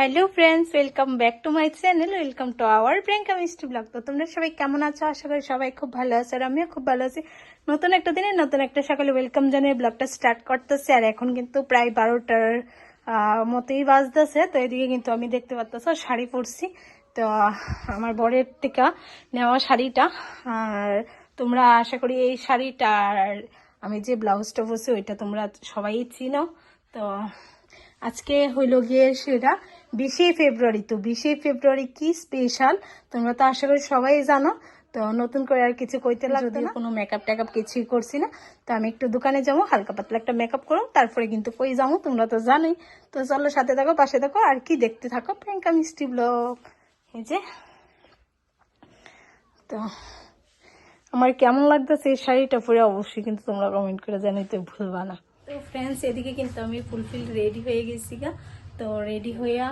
Hello friends, welcome back to my channel, welcome to our Priyanka মিষ্টি blog. তো তোমরা সবাই কেমন আছো? আশা করি সবাই খুব ভালো আছো, আর আমিও খুব ভালো আছি। নতুন একটা দিনে নতুন একটা সকালে ওয়েলকাম জানিয়ে ব্লগটা স্টার্ট করতেছি। আর এখন কিন্তু প্রায় 12টার মতোই বাজতেছে। তো এদিকে কিন্তু আমি দেখতে পাচ্ছি শাড়ি পরছি। তো আমার বরের টিকা নেওয়া শাড়িটা, আর তোমরা আশা করি এই শাড়িটার আমি যে ব্লাউজটা পরছি ওইটা তোমরা সবাই চিনো। তো আজকে হইল গিয়ে সেটা 20শে ফেব্রুয়ারি। তো 20শে ফেব্রুয়ারি কি স্পেশাল তোমরা তো আশা করি সবাই জানো। তো নতুন করে আর কিছু কইতে লাগতো না, কোনো মেকআপ টেকআপ কিছুই করছি না। তো আমি একটু দোকানে যাবো, হালকা পাতলা একটা মেকআপ করো, তারপরে কিন্তু কই যাবো তোমরা তো জানোই। তো চলো সাথে থাকো, পাশে থাকো, আর কি দেখতে থাকো প্রিয়াঙ্কা মিষ্টি ব্লগ। এই যে তো আমার কেমন লাগতেছে এই শাড়িটা পরে অবশ্যই কিন্তু তোমরা কমেন্ট করে জানাইতে ভুলবা না। তো ফ্রেন্ডস, এদিকে কিন্তু আমি ফুলফিল রেডি হয়ে গেছি গা। তো রেডি হইয়া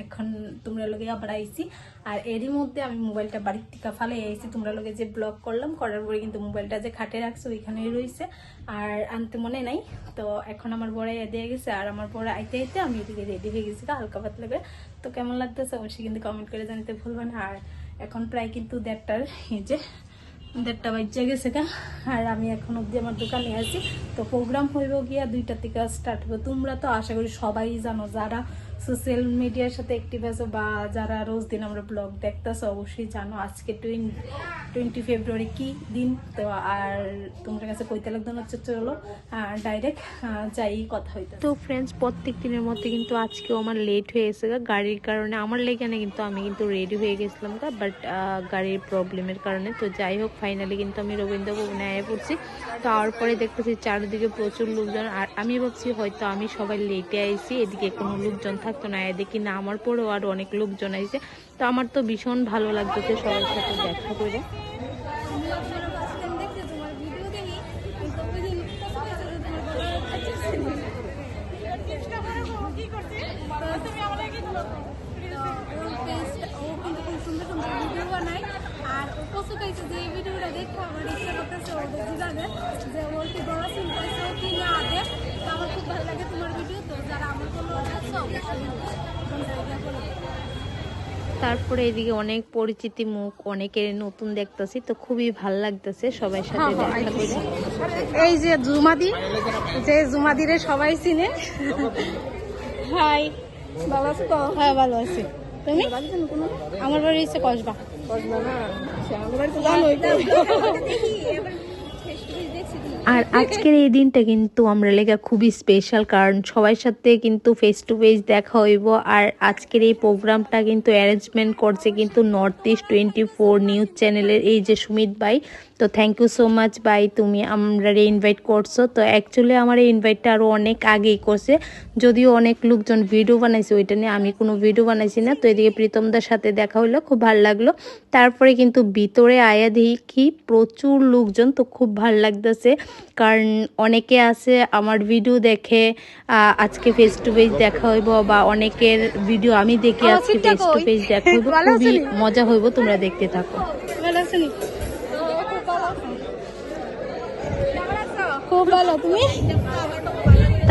এখন তোমরা লোকে আবার আইছি। আর এরই মধ্যে আমি মোবাইলটা বাড়ির থেকে ফালে আইছি। তোমরা লোকে যে ব্লগ করলাম, করার পরে কিন্তু মোবাইলটা যে খাটে রাখছে ওইখানেই রয়েছে, আর আনতে মনে নাই। তো এখন আমার বড় দিয়ে গেছে, আর আমার বড় আইতে আইতে আমি এদিকে রেডি হয়ে গেছি গা হালকা পাতলা করে। তো কেমন লাগতেছে অবশ্যই কিন্তু কমেন্ট করে জানাতে ভুলবেন। আর এখন প্রায় কিন্তু 1:30টার, এই যে 1:30 বাজে গেছে গা। আর আমি এখন অব্দি আমার দোকানে আছি। তো প্রোগ্রাম হইব গিয়া 2টা থেকে স্টার্ট হবে। তোমরা তো আশা করি সবাই জানো, যারা সোশ্যাল মিডিয়ার সাথে অ্যাক্টিভ আছো বা যারা রোজ দিন আমরা ব্লগ দেখতেছো অবশ্যই জানো আজকে 20 ফেব্রুয়ারি কি দিন। তো আর তোমাদের কাছে কইতে লাগতো না, চলো ডাইরেক্ট যাই কথা হইতে। তো ফ্রেন্ডস, প্রত্যেক দিনের মধ্যে কিন্তু আজকেও আমার লেট হয়ে গেছে গা গাড়ির কারণে। আমার লেগে না, কিন্তু আমি কিন্তু রেডি হয়ে গেছিলাম গা, বাট গাড়ির প্রবলেমের কারণে। তো যাই হোক, ফাইনালি কিন্তু আমি রবীন্দ্র ভবনে আয়া পড়ছি। তো তারপরে দেখতেছি চারিদিকে প্রচুর লোকজন, আর আমি ভাবছি হয়তো আমি সবাই লেটে আইছি, এদিকে কোনো লোকজন থাকতো না। দেখি না, আমার পরেও আর অনেক লোকজন আইছে। তো আমার তো ভীষণ ভালো লাগতেছে সবার সাথে দেখা করে। আর ও পছন্দ হয়েছে যে এই ভিডিওটা দেখো, আমার ইচ্ছা করতেছে ওদের বুঝাবে যে ওর কি বড় সিন পাইছে ও কি না আগে। তো আমার খুব ভালো লাগে তোমার ভিডিও। তো যারা আমার ফলো করছো তারপরে এদিকে অনেক পরিচিতি মুখ, অনেকের নতুন দেখতেছি। তো খুবই ভাল লাগতেছে সবার সাথে দেখা করে। এই যে জুমাদি, যে জুমাদিরে সবাই চিনে। হাই, ভালো আছো? হ্যাঁ ভালো আছি। তুমি? আমার বাড়ি হচ্ছে কসবা। আর আজকের এই দিনটা কিন্তু আমরা লেগা খুবই স্পেশাল, কারণ সবার সাথে কিন্তু ফেস টু ফেস দেখা হইব। আর আজকের এই প্রোগ্রামটা কিন্তু অ্যারেঞ্জমেন্ট করছে কিন্তু নর্থ ইস্ট 24 নিউজ চ্যানেলের এই যে সুমিত ভাই। তো থ্যাংক ইউ সো মাচ ভাই, তুমি আমরা ইনভাইট করছো। তো অ্যাকচুয়ালি আমার এই ইনভাইটটা আরও অনেক আগেই করছে, যদিও অনেক লোকজন ভিডিও বানাইছে, ওইটা নিয়ে আমি কোনো ভিডিও বানাইছি না। তো এদিকে প্রীতমদার সাথে দেখা হইলো, খুব ভালো লাগলো। তারপরে কিন্তু ভিতরে আয়া দেখি প্রচুর লোকজন। তো খুব ভালো লাগতেছে, কারণ অনেকে আছে আমার ভিডিও দেখে আজকে ফেস টু ফেস দেখা হইব, বা অনেকের ভিডিও আমি দেখে আজকে ফেস টু ফেস দেখা হইব। খুবই মজা হইব, তোমরা দেখতে থাকো। খুব ভালো। তুমি?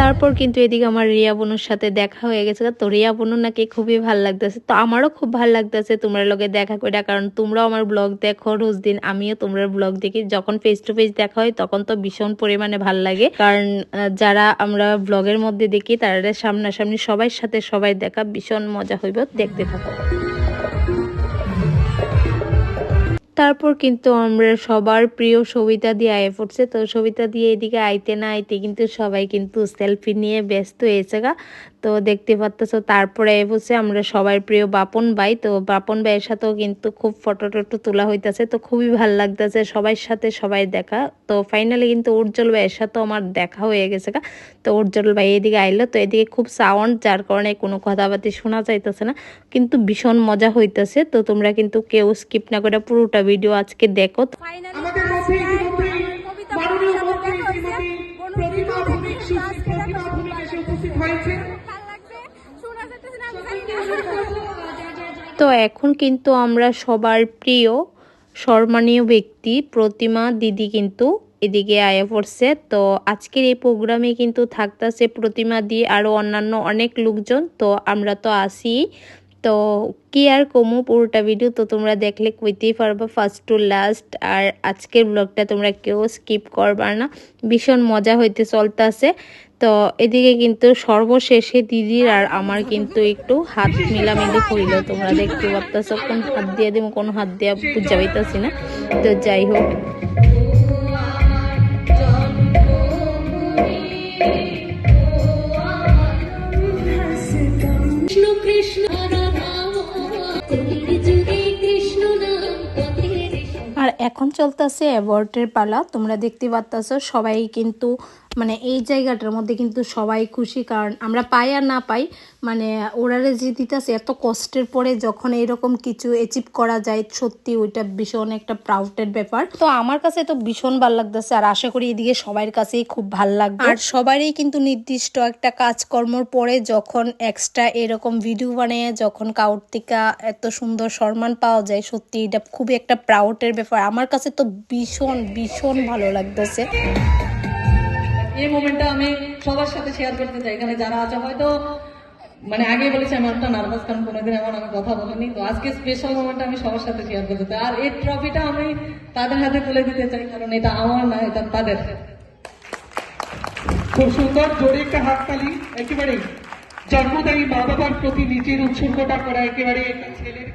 তারপর কিন্তু এদিকে আমার রিয়া বোনের সাথে দেখা হয়ে গেছে। তো রিয়া বোনও নাকি খুবই ভালো লাগতেছে। তো আমারও খুব ভালো লাগতেছে তোমরা লগে দেখা করে, কারণ তোমরাও আমার ব্লগ দেখো রোজ দিন, আমিও তোমরা ব্লগ দেখি। যখন ফেস টু ফেস দেখা হয় তখন তো ভীষণ পরিমাণে ভালো লাগে, কারণ যারা আমরা ব্লগের মধ্যে দেখি তারা সামনাসামনি সবার সাথে সবাই দেখা ভীষণ মজা হইব, দেখতে থাকো। তারপর কিন্তু আমরা সবার প্রিয় সবিতা দিয়ে আয়ে পড়ছে। তো সবিতা দিয়ে এদিকে আইতে না আইতে কিন্তু সবাই কিন্তু সেলফি নিয়ে ব্যস্ত হয়েছে গা। তো দেখতে পাচ্ছ, তারপরে আয়ে পড়ছে আমরা সবার প্রিয় বাপন ভাই। তো বাপন ভাইয়ের সাথেও কিন্তু খুব ফটো টটো তোলা হইতেছে। তো খুবই ভালো লাগতেছে সবার সাথে সবাই দেখা। তো ফাইনালি কিন্তু উজ্জ্বল ভাইয়ের সাথেও আমার দেখা হয়ে গেছে গা। তো উজ্জ্বল ভাই এদিকে আইলো। তো এদিকে খুব সাউন্ড, যার কারণে কোনো কথাবার্তা শোনা যাইতেছে না, কিন্তু ভীষণ মজা হইতেছে। তো তোমরা কিন্তু কেউ স্কিপ না করে পুরোটা ভিডিও আজকে দেখো। তো এখন কিন্তু আমরা সবার প্রিয় সম্মানীয় ব্যক্তি প্রতিমা দিদি কিন্তু এদিকে আয়া পড়ছে। তো আজকের এই প্রোগ্রামে কিন্তু থাকতেছে প্রতিমা দিয়ে আরও অন্যান্য অনেক লোকজন। তো আমরা তো আসি, তো কি আর কমু, পুরোটা ভিডিও তো তোমরা দেখলে কইতেই পারবা ফার্স্ট টু লাস্ট। আর আজকের ব্লগটা তোমরা কেউ স্কিপ করবা না, ভীষণ মজা হইতে চলতেছে। তো এদিকে কিন্তু সর্বশেষে দিদির আর আমার কিন্তু একটু হাত মিলামিলি হইল, তোমরা দেখতে পাচ্ছ। কোন হাত দিয়ে দিব কোন হাত দিয়ে বুঝা পাইতাছি না। তো যাই হোক, আর এখন চলতেছে অ্যাওয়ার্ডের পালা। তোমরা দেখতে পাচ্ছ সবাই কিন্তু মানে এই জায়গাটার মধ্যে কিন্তু সবাই খুশি, কারণ আমরা পাই আর না পাই মানে ওরারে যে দিতেছে এত কষ্টের পরে যখন এরকম কিছু অ্যাচিভ করা যায়, সত্যি ওইটা ভীষণ একটা প্রাউডের ব্যাপার। তো আমার কাছে তো ভীষণ ভালো লাগতেছে, আর আশা করি এদিকে সবার কাছেই খুব ভালো লাগবে। আর সবারই কিন্তু নির্দিষ্ট একটা কাজকর্মর পরে যখন এক্সট্রা এরকম ভিডিও বানিয়ে যখন কাউর থেকে এত সুন্দর সম্মান পাওয়া যায়, সত্যি এটা খুবই একটা প্রাউডের ব্যাপার। আমার কাছে তো ভীষণ ভীষণ ভালো লাগতেছে। এই মোমেন্টটা আমি সবার সাথে শেয়ার করতে চাই। এখানে যারা আছে হয়তো মানে আগে বলেছি আমি একটা নার্ভাস, কারণ কোনোদিন এমন আমি কথা বলিনি। তো আজকে স্পেশাল মোমেন্টটা আমি সবার সাথে শেয়ার করতে চাই। আর এই ট্রফিটা আমি তাদের হাতে তুলে দিতে চাই, কারণ এটা আমার না, এটা তাদের। খুব সুন্দর, জোরে একটা হাততালি। একেবারে জন্মদায়ী মা বাবার প্রতি নিজের উৎসর্গটা করা একেবারে একটা ছেলের।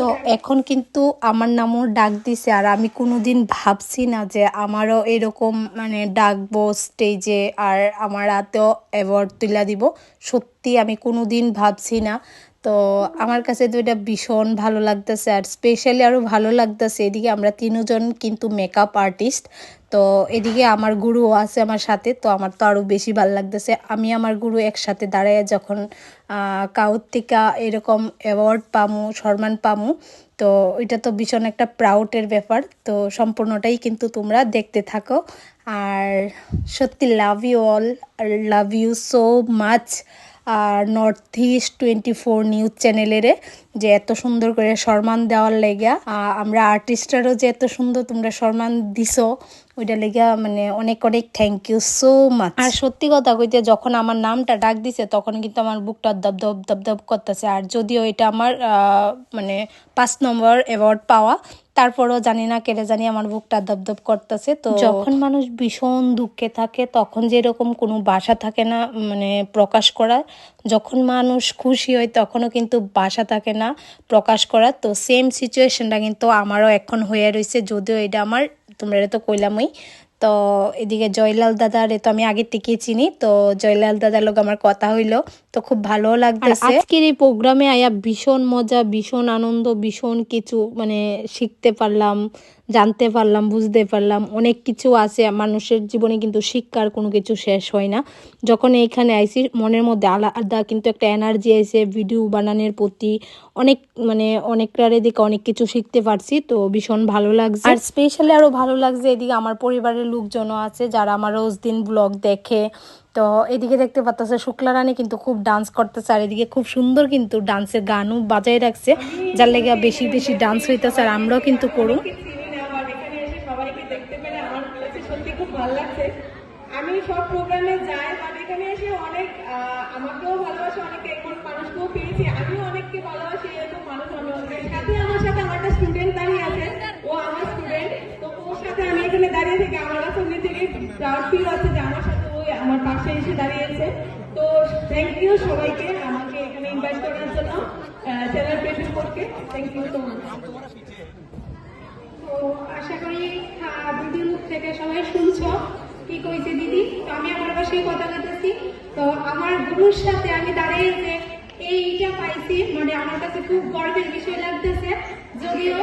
তো এখন কিন্তু আমার নামও ডাক দিছে, আর আমি কোনোদিন ভাবছি না যে আমারও এরকম মানে ডাকবো স্টেজে আর আমার হাতেও অ্যাওয়ার্ড তুলে দিব। সত্যি আমি কোনোদিন ভাবছি না। তো আমার কাছে তো এটা ভীষণ ভালো লাগতেছে, আর স্পেশালি আরও ভালো লাগতেছে এদিকে আমরা তিনজন কিন্তু মেকআপ আর্টিস্ট। তো এদিকে আমার গুরুও আছে আমার সাথে, তো আমার তো আরও বেশি ভালো লাগতেছে। আমি আমার গুরু একসাথে দাঁড়ায় যখন কাউর থেকে এরকম অ্যাওয়ার্ড পামু, সম্মান পামু, তো এটা তো ভীষণ একটা প্রাউডের ব্যাপার। তো সম্পূর্ণটাই কিন্তু তোমরা দেখতে থাকো। আর সত্যি লাভ ইউ অল, লাভ ইউ সো মাচ। আর নর্থ ইস্ট 24 নিউজ চ্যানেলের যে এত সুন্দর করে সম্মান দেওয়ার লেগা, আমরা আর্টিস্টারও যে এত সুন্দর তোমরা সম্মান দিছো, ওইটা লেগা মানে অনেক অনেক থ্যাংক ইউ সো মাচ। আর সত্যি কথা কইতে যখন আমার নামটা ডাক দিছে তখন কিন্তু আমার বুকটা দপদপ দপদপ করতেছে। আর যদিও এটা আমার মানে 5 নম্বর অ্যাওয়ার্ড পাওয়া, তারপরও জানি না কেটে জানি আমার বুকটা দপদপ করতেছে। তো যখন মানুষ ভীষণ দুঃখে থাকে তখন যেরকম কোনো ভাষা থাকে না মানে প্রকাশ করার, যখন মানুষ খুশি হয় তখনও কিন্তু ভাষা থাকে না প্রকাশ করার। তো সেম সিচুয়েশনটা কিন্তু আমারও এখন হয়ে রয়েছে, যদিও এটা আমার তোমরা তো কইলামই। তো এদিকে জয়লাল দাদার তো আমি আগের থেকেই চিনি, তো জয়লাল দাদার লোক আমার কথা হইলো, তো খুব ভালো লাগতেছে। আজকের এই প্রোগ্রামে আয়া ভীষণ মজা, ভীষণ আনন্দ, ভীষণ কিছু মানে শিখতে পারলাম, জানতে পারলাম, বুঝতে পারলাম। অনেক কিছু আছে মানুষের জীবনে, কিন্তু শিক্ষার কোনো কিছু শেষ হয় না। যখন এইখানে আইসি মনের মধ্যে আলাদা কিন্তু একটা এনার্জি আইসে ভিডিও বানানোর প্রতি, অনেক মানে অনেকটার এদিকে অনেক কিছু শিখতে পারছি। তো ভীষণ ভালো লাগছে। আর স্পেশালি আরও ভালো লাগছে এদিকে আমার পরিবারের লোকজনও আছে যারা আমার রোজ দিন ব্লগ দেখে। তো এদিকে দেখতে পাচ্ছেন শুক্লা রানী কিন্তু খুব ডান্স করতেছে, আর এদিকে খুব সুন্দর কিন্তু ডান্সের গানও বাজাই রাখছে, যার লেগে বেশি বেশি ডান্স হইতেছে। আর আমরাও কিন্তু করুন। সবাইকে দেখতে পেরে আমার কাছে সত্যি খুব ভালো লাগছে। আমি সব প্রোগ্রামে যাই, বাট এখানে এসে অনেক আমাকেও ভালোবাসে, অনেক এমন মানুষকেও পেয়েছি, আমিও অনেককে ভালোবাসি এরকম মানুষ। আমি অনেকের সাথে আমার সাথে আমার একটা স্টুডেন্ট দাঁড়িয়ে আছে, ও আমার স্টুডেন্ট। তো ওর সাথে আমি এখানে দাঁড়িয়ে থেকে আমার কাছে এমনি থেকে প্রাউড ফিল হচ্ছে যে আমার সাথে ওই আমার পাশে এসে দাঁড়িয়েছে। তো থ্যাংক ইউ সবাইকে আমাকে এখানে ইনভাইট করার জন্য, সেলিব্রেশন করতে থ্যাংক ইউ সো মাচ। তো আশা করি দিদির মুখ থেকে সবাই শুনছো কি কইছে দিদি। তো আমি আমার ভাষায় কথা বলতেছি। তো আমার গুরুর সাথে আমি দাঁড়িয়ে যে এইটা পাইছি, মানে আমার কাছে খুব গর্বের বিষয় লাগতেছে। যদিও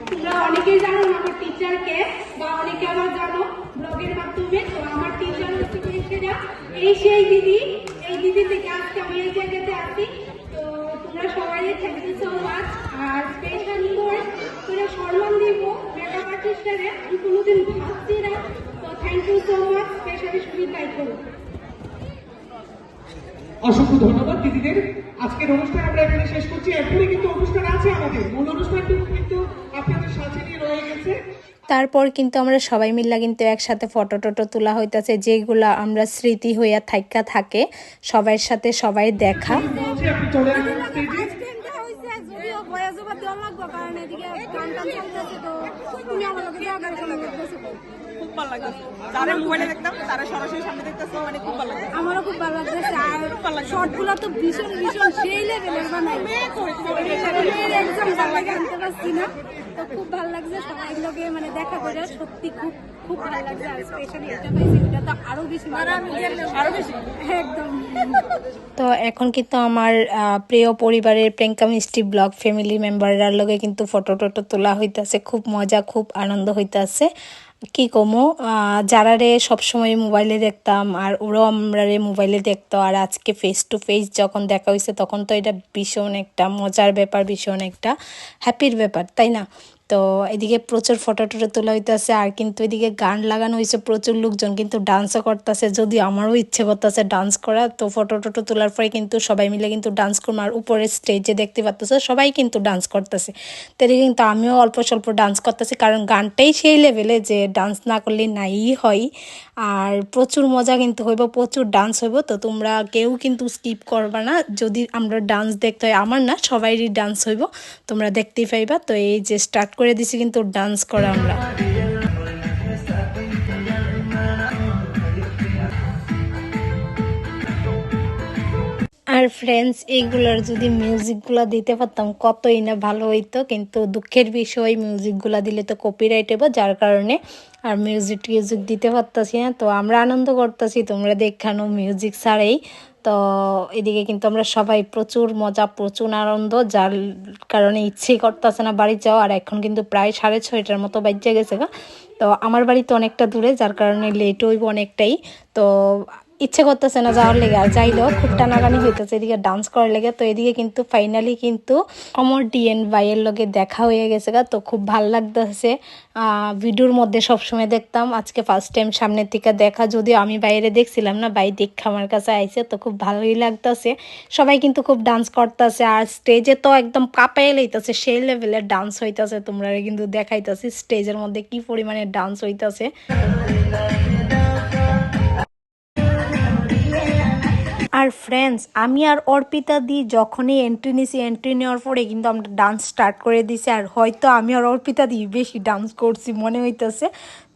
তোমরা অনেকেই জানো আমার টিচারকে, বা অনেকে আবার জানো ব্লগের মাধ্যমে। তো আমার টিচার হচ্ছে এই সেই দিদি, এই দিদি থেকে আজকে আমি এই জায়গাতে আসি। তো তোমরা সবাই থ্যাংক ইউ সো মাচ। আর স্পেশাল করে সম্মান দিব মেকআপ আর্টিস্টারে আমি কোনোদিন ভাবছি না। তো thank you so much, specially সুবিধ গাইড করুন। অসংখ্য ধন্যবাদ দিদিদের। আজকের অনুষ্ঠান আমরা দিচ্ছে। তারপর কিন্তু আমরা সবাই মিলে কিন্তু একসাথে ফটো টটো তোলা হইতাছে, যেগুলা আমরা স্মৃতি হইয়া থাইকা থাকে সবার সাথে সবাই দেখা। বলছি আপনি চলে আসুন স্টেজে। খুব ভালো লাগছে, যারা মোবাইলে দেখতাম তারা সরাসরি সামনে দেখতেছে, মানে খুব ভালো লাগছে। আমারও খুব ভালো লাগছে। আর শর্টগুলো তো ভীষণ ভীষণ সেই লেভেলের বানাই, একদম ভালো লাগে, আনতে পারছি না। তো খুব ভালো লাগছে সবাই লোকে মানে দেখা করে, সত্যি খুব খুব ভালো লাগছে। আর স্পেশালি এটা পাইছি, এটা তো আরো বেশি ভালো আরো বেশি একদম। তো এখন কিন্তু আমার প্রিয় পরিবারের প্রিয়াঙ্কা মিষ্টি ব্লগ ফ্যামিলি মেম্বাররা লগে কিন্তু ফটো টটো তোলা হইতাছে, খুব মজা খুব আনন্দ হইতাছে। কি কমো, যারা রে সবসময় মোবাইলে দেখতাম আর ওরাও আমরা রে মোবাইলে দেখতো, আর আজকে ফেস টু ফেস যখন দেখা হয়েছে তখন তো এটা ভীষণ একটা মজার ব্যাপার, ভীষণ একটা হ্যাপির ব্যাপার, তাই না? তো এদিকে প্রচুর ফটো টটো তোলা হইতেছে, আর কিন্তু এদিকে গান লাগানো হয়েছে, প্রচুর লোকজন কিন্তু ডান্সও করতেছে, যদি আমারও ইচ্ছে করতেছে ডান্স করা। তো ফটো টটো তোলার পরে কিন্তু সবাই মিলে কিন্তু ডান্স করবো, আর উপরে স্টেজে দেখতে পাচ্তেছে সবাই কিন্তু ডান্স করতেছে। তো এদিকে কিন্তু আমিও অল্প স্বল্প ডান্স করতেছি, কারণ গানটাই সেই লেভেলে যে ডান্স না করলে নাই হয়। আর প্রচুর মজা কিন্তু হইব, প্রচুর ডান্স হইব। তো তোমরা কেউ কিন্তু স্কিপ করবা না, যদি আমরা ডান্স দেখতে হয়, আমার না সবাইরই ডান্স হইব, তোমরা দেখতেই পাইবা। তো এই যে স্টার্ট করে দিছি কিন্তু ডান্স করা আমরা। আর ফ্রেন্ডস, এইগুলোর যদি মিউজিকগুলো দিতে পারতাম কতই না ভালো হইতো, কিন্তু দুঃখের বিষয় মিউজিকগুলো দিলে তো কপিরাইট হইব, যার কারণে আর মিউজিক টিউজিক দিতে পারতাছি না। তো আমরা আনন্দ করতেছি, তোমরা দেখানো মিউজিক ছাড়াই। তো এদিকে কিন্তু আমরা সবাই প্রচুর মজা প্রচুর আনন্দ, যার কারণে ইচ্ছেই করতেছে না বাড়ি যাওয়া। আর এখন কিন্তু প্রায় 6:30টার মতো বাজে গেছে গা। তো আমার বাড়ি তো অনেকটা দূরে, যার কারণে লেট হইব অনেকটাই। তো ইচ্ছে করতেছে না যাওয়ার লেগে, আর যাইলেও খুব টানাটানি হইতেছে এদিকে ডান্স করার লেগে। তো এদিকে কিন্তু ফাইনালি কিন্তু আমার ডিএন ভাইয়ের লগে দেখা হয়ে গেছে গা। তো খুব ভাল লাগতেছে, ভিডিওর মধ্যে সবসময় দেখতাম, আজকে ফার্স্ট টাইম সামনের থেকে দেখা, যদিও আমি বাইরে দেখছিলাম না, ভাই দেখা আমার কাছে আইছে। তো খুব ভালোই লাগতেছে, সবাই কিন্তু খুব ডান্স করতেছে, আর স্টেজে তো একদম কাঁপাই লইতেছে, সেই লেভেলের ডান্স হইতেছে। তোমরা কিন্তু দেখাইতেছি স্টেজের মধ্যে কি পরিমাণে ডান্স হইতেছে। আর ফ্রেন্ডস, আমি আর অর্পিতা দি যখনই এন্ট্রি নিছি, এন্ট্রি নেওয়ার পরে কিন্তু আমরা ডান্স স্টার্ট করে দিছি, আর হয়তো আমি আর অর্পিতা দি বেশি ডান্স করছি মনে হইতেছে।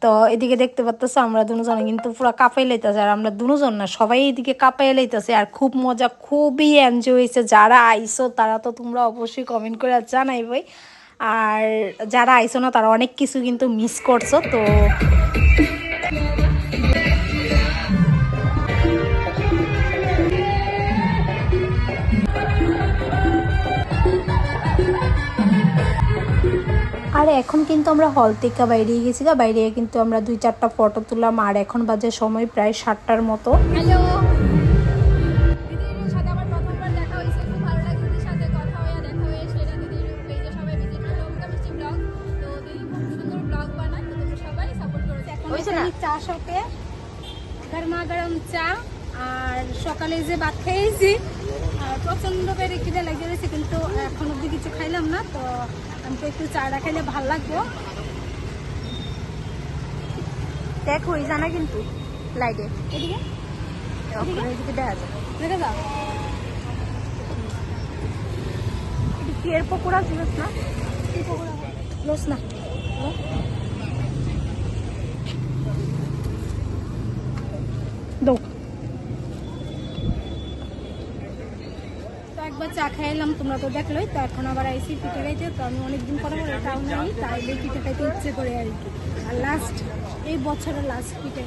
তো এদিকে দেখতে পাচ্তেছে আমরা দুজনে কিন্তু পুরো কাঁপাই লাইতেছে, আর আমরা দুজন না সবাই এদিকে কাঁপাই লাইতেছে, আর খুব মজা খুবই এনজয় হয়েছে। যারা আইসো তারা তো তোমরা অবশ্যই কমেন্ট করে জানাইবই, আর যারা আইসো না তারা অনেক কিছু কিন্তু মিস করছো। তো আর এখন কিন্তু আমরা হল থেকে বাইরে গেছি, বাইরে কিন্তু আমরা 2-4টা ফটো তুললাম, আর এখন বাজে সময় প্রায় 7টার মতো। হ্যালো, দিদির সাথে আমার প্রথমবার দেখা হয়েছে, খুব ভালো লাগে দিদির সাথে কথা হয়ে দেখা হয়ে। সেটা দিদির পেজে সবাই ভিজিট করলো, প্রিয়াঙ্কা মিষ্টি ব্লগ। তো দিদি খুব সুন্দর ব্লগ বানায়, তো তোমরা সবাই সাপোর্ট করো। এখন আমি চা শপে গরমা গরম চা, আর সকালে যে ভাত খেয়েছি, আর প্রচন্ড করে খিদে লেগে গেছে, কিন্তু এখন অব্দি কিছু খাইলাম না। তো আমি তো একটু চাটা খাইলে ভালো লাগবো। দেখো এই জানা কিন্তু লাইটে এদিকে এদিকে দেখা যায়, দেখে যাও, কি এর পকোড়া ছিল না, কি পকোড়া লোস না। দাও। তো একবার চা খাইলাম, তোমরা তো দেখলোই। তো এখন আবার আইসি পিঠে খাইতে। তো আমি অনেকদিন পরে টাউনে আই, তাই পিঠে খাইতে ইচ্ছে করে আর কি। আর লাস্ট এই বছরের লাস্ট পিঠে।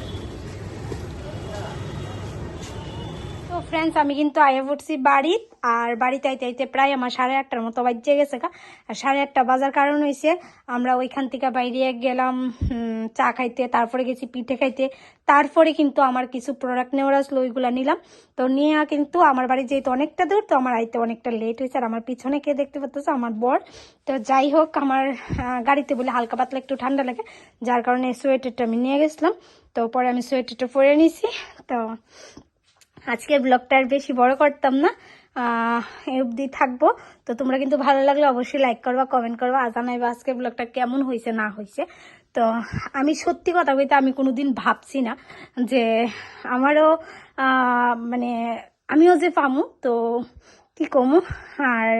তো ফ্রেন্ডস, আমি কিন্তু আয়া পড়ছি বাড়ি, আর বাড়িতে আইতে আইতে প্রায় আমার 8:30টার মতো বাজে গেছে গা। আর 8:30 বাজার কারণ হয়েছে আমরা ওইখান থেকে বাইরে গেলাম চা খাইতে, তারপরে গেছি পিঠে খাইতে, তারপরে কিন্তু আমার কিছু প্রোডাক্ট নেওয়ার আসলো, ওইগুলো নিলাম। তো নিয়ে কিন্তু আমার বাড়ি যেহেতু অনেকটা দূর, তো আমার আইতে অনেকটা লেট হয়েছে। আর আমার পিছনে কে দেখতে পাচ্তেছে, আমার বর। তো যাই হোক, আমার গাড়িতে বলে হালকা পাতলা একটু ঠান্ডা লাগে, যার কারণে সোয়েটারটা আমি নিয়ে গেছিলাম। তো পরে আমি সোয়েটারটা পরে নিছি। তো আজকের ব্লগটা আর বেশি বড় করতাম না, এই অবধি থাকবো। তো তোমরা কিন্তু ভালো লাগলে অবশ্যই লাইক করবা, কমেন্ট করবা, আর জানাইবা আজকের ব্লগটা কেমন হয়েছে না হয়েছে। তো আমি সত্যি কথা বলতে আমি কোনোদিন ভাবছি না যে আমারও মানে আমিও যে পামু, তো কি কমু। আর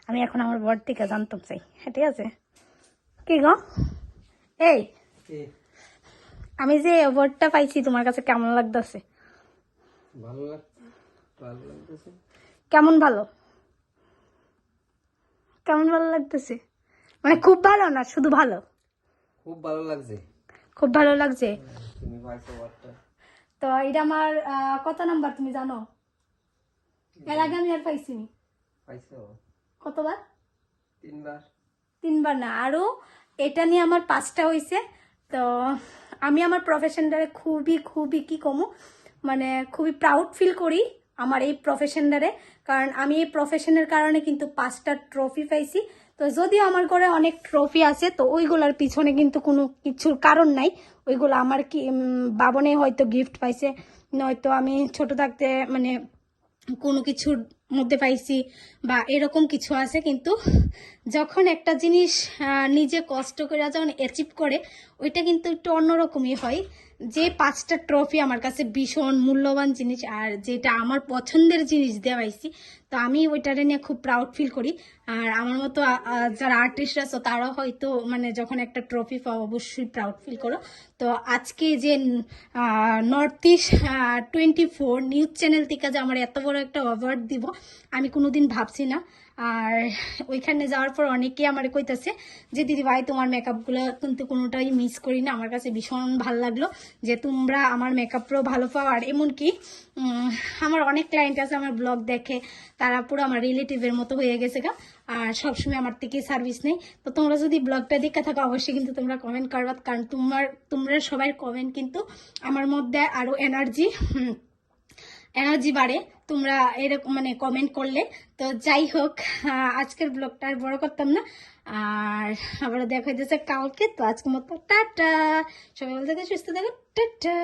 আমি এখন আমার বর থেকে জানতাম চাই, হ্যাঁ ঠিক আছে। কি গো এই আমি যে অ্যাওয়ার্ডটা পাইছি তোমার কাছে কেমন লাগতেছে? ভালো লাগতেছে। কেমন ভালো? কেমন ভালো লাগতেছে মানে খুব ভালো না শুধু ভালো? খুব ভালো লাগছে। খুব ভালো লাগছে। তুমি পাইছো ওয়ার্ডটা। তো এটা আমার কত নাম্বার তুমি জানো? এর আগে আমি আর পাইছিনি। পাইছো কতবার? 3বার। 3বার না, আরো এটা নিয়ে আমার 5টা হয়েছে। তো আমি আমার প্রফেশনটারে খুবই খুবই কি কমু মানে খুবই প্রাউড ফিল করি আমার এই প্রফেশনটারে, কারণ আমি এই প্রফেশনের কারণে কিন্তু 5টা ট্রফি পাইছি। তো যদিও আমার ঘরে অনেক ট্রফি আছে, তো ওইগুলোর পিছনে কিন্তু কোনো কিছুর কারণ নাই। ওইগুলো আমার কি বাবনে হয়তো গিফট পাইছে, নয়তো আমি ছোট থাকতে মানে কোনো কিছুর মধ্যে পাইছি বা এরকম কিছু আছে। কিন্তু যখন একটা জিনিস নিজে কষ্ট করে যখন অ্যাচিভ করে ওইটা কিন্তু একটু অন্যরকমই হয়। যে 5টা ট্রফি আমার কাছে ভীষণ মূল্যবান জিনিস, আর যেটা আমার পছন্দের জিনিস দেওয়া পাইছি, তো আমি ওইটারে নিয়ে খুব প্রাউড ফিল করি। আর আমার মতো যারা আর্টিস্ট আছে তারাও হয়তো মানে যখন একটা ট্রফি পাও অবশ্যই প্রাউড ফিল করো। তো আজকে যে নর্থ ইস্ট 24 নিউজ চ্যানেল থেকে যে আমার এত বড় একটা অ্যাওয়ার্ড দিব আমি কোনোদিন ভাবছি না। আর ওইখানে যাওয়ার পর অনেকেই আমার কইতাছে যে দিদি ভাই তোমার মেকআপগুলো কিন্তু কোনোটাই মিস করি না। আমার কাছে ভীষণ ভালো লাগলো যে তোমরা আমার মেকআপও ভালো পাও। আর এমনকি আমার অনেক ক্লায়েন্ট আছে আমার ব্লগ দেখে, তারা পুরো আমার রিলেটিভের মতো হয়ে গেছে গা, আর সবসময় আমার থেকে সার্ভিস নেই। তো তোমরা যদি ব্লগটা দেখে থাকো অবশ্যই কিন্তু তোমরা কমেন্ট করবা, কারণ তোমরা সবাই কমেন্ট কিন্তু আমার মধ্যে আরো এনার্জি বাড়ে তোমরা এরকম মানে কমেন্ট করলে। তো যাই হোক আজকের ব্লগটা আর বড় করতাম না, আর আবার দেখা যাচ্ছে কালকে। তো আজকের মতো টাটা, সবাই ভালো থাকো, সুস্থ থাকো, টাটা।